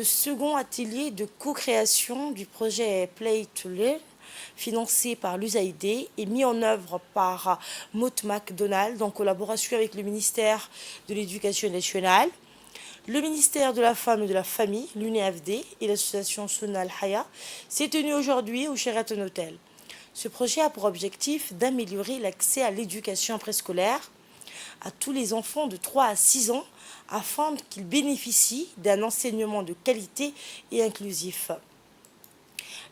Le second atelier de co-création du projet Play to Learn, financé par l'USAID et mis en œuvre par Maud McDonald en collaboration avec le ministère de l'Éducation nationale, le ministère de la Femme et de la Famille, l'UNEFD et l'association Sonal Haya, s'est tenu aujourd'hui au Sheraton Hotel. Ce projet a pour objectif d'améliorer l'accès à l'éducation préscolaire à tous les enfants de 3 à 6 ans afin qu'ils bénéficient d'un enseignement de qualité et inclusif.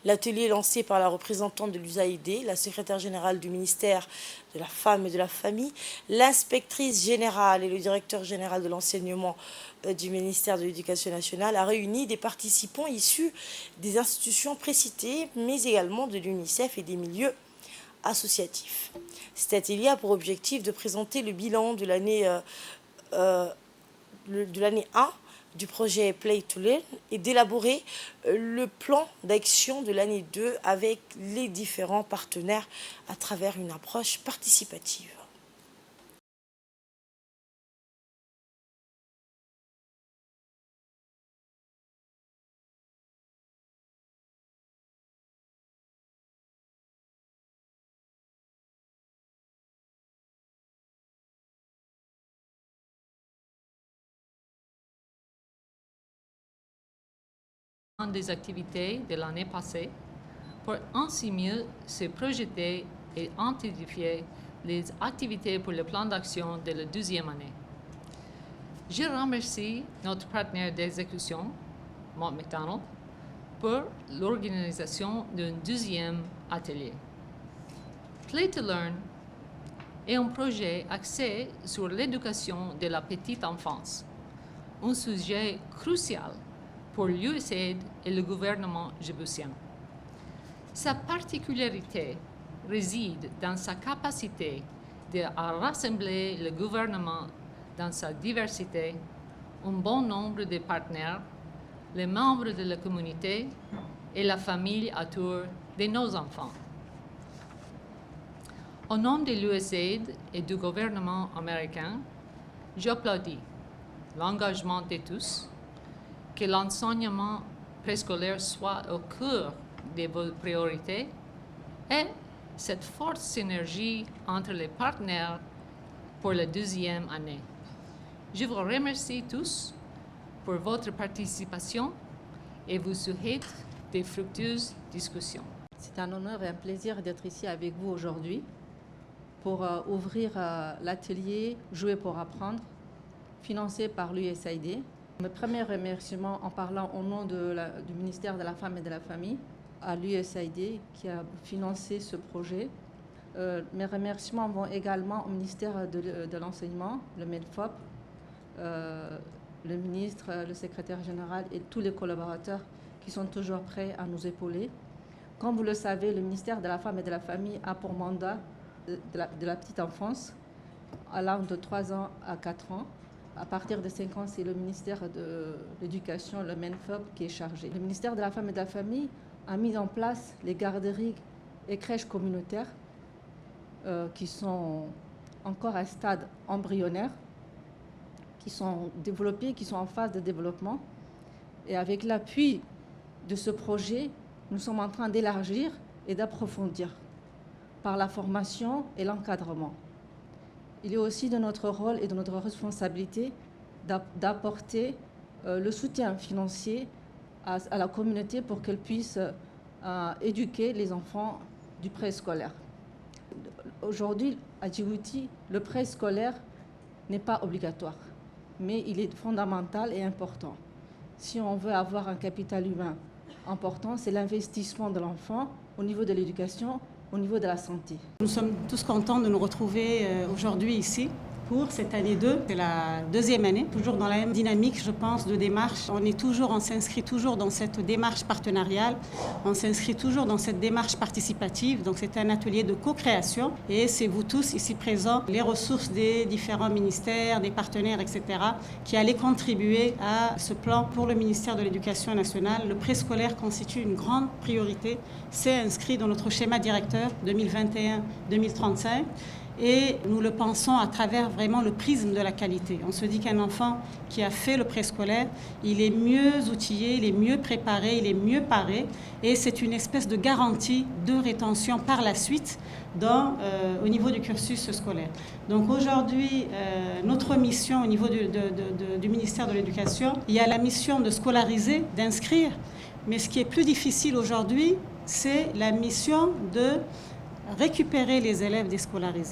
L'atelier lancé par la représentante de l'USAID, la secrétaire générale du ministère de la Femme et de la Famille, l'inspectrice générale et le directeur général de l'enseignement du ministère de l'Éducation nationale a réuni des participants issus des institutions précitées, mais également de l'UNICEF et des milieux associatif. Cet atelier a pour objectif de présenter le bilan de l'année 1 du projet Play to Learn et d'élaborer le plan d'action de l'année 2 avec les différents partenaires à travers une approche participative. Des activités de l'année passée pour ainsi mieux se projeter et identifier les activités pour le plan d'action de la deuxième année. Je remercie notre partenaire d'exécution, Maud McDonald, pour l'organisation d'un deuxième atelier. Play to Learn est un projet axé sur l'éducation de la petite enfance, un sujet crucial pour l'USAID et le gouvernement djiboutien. Sa particularité réside dans sa capacité à rassembler le gouvernement dans sa diversité, un bon nombre de partenaires, les membres de la communauté et la famille autour de nos enfants. Au nom de l'USAID et du gouvernement américain, j'applaudis l'engagement de tous, que l'enseignement préscolaire soit au cœur de vos priorités et cette forte synergie entre les partenaires pour la deuxième année. Je vous remercie tous pour votre participation et vous souhaite de fructueuses discussions. C'est un honneur et un plaisir d'être ici avec vous aujourd'hui pour ouvrir l'atelier Jouer pour apprendre, financé par l'USAID. Mes premiers remerciements en parlant au nom du ministère de la Femme et de la Famille à l'USAID qui a financé ce projet. Mes remerciements vont également au ministère de l'Enseignement, le MEDFOP, le ministre, le secrétaire général et tous les collaborateurs qui sont toujours prêts à nous épauler. Comme vous le savez, le ministère de la Femme et de la Famille a pour mandat de la petite enfance allant de 3 ans à 4 ans. À partir de 5 ans, c'est le ministère de l'Éducation, le MENFOP, qui est chargé. Le ministère de la Femme et de la Famille a mis en place les garderies et crèches communautaires qui sont encore à stade embryonnaire, qui sont développées, qui sont en phase de développement. Et avec l'appui de ce projet, nous sommes en train d'élargir et d'approfondir par la formation et l'encadrement. Il est aussi de notre rôle et de notre responsabilité d'apporter le soutien financier à la communauté pour qu'elle puisse éduquer les enfants du préscolaire. Aujourd'hui, à Djibouti, le préscolaire n'est pas obligatoire, mais il est fondamental et important. Si on veut avoir un capital humain important, c'est l'investissement de l'enfant au niveau de l'éducation, au niveau de la santé. Nous sommes tous contents de nous retrouver aujourd'hui ici pour cette année 2. C'est la deuxième année, toujours dans la même dynamique, je pense, de démarche. On s'inscrit toujours dans cette démarche partenariale, on s'inscrit toujours dans cette démarche participative. Donc c'est un atelier de co-création et c'est vous tous ici présents, les ressources des différents ministères, des partenaires, etc., qui allaient contribuer à ce plan pour le ministère de l'Éducation nationale. Le préscolaire constitue une grande priorité. C'est inscrit dans notre schéma directeur 2021-2035. et nous le pensons à travers vraiment le prisme de la qualité. On se dit qu'un enfant qui a fait le préscolaire, il est mieux outillé, il est mieux préparé, il est mieux paré et c'est une espèce de garantie de rétention par la suite au niveau du cursus scolaire. Donc aujourd'hui, notre mission au niveau du ministère de l'Éducation, il y a la mission de scolariser, d'inscrire, mais ce qui est plus difficile aujourd'hui, c'est la mission de récupérer les élèves déscolarisés.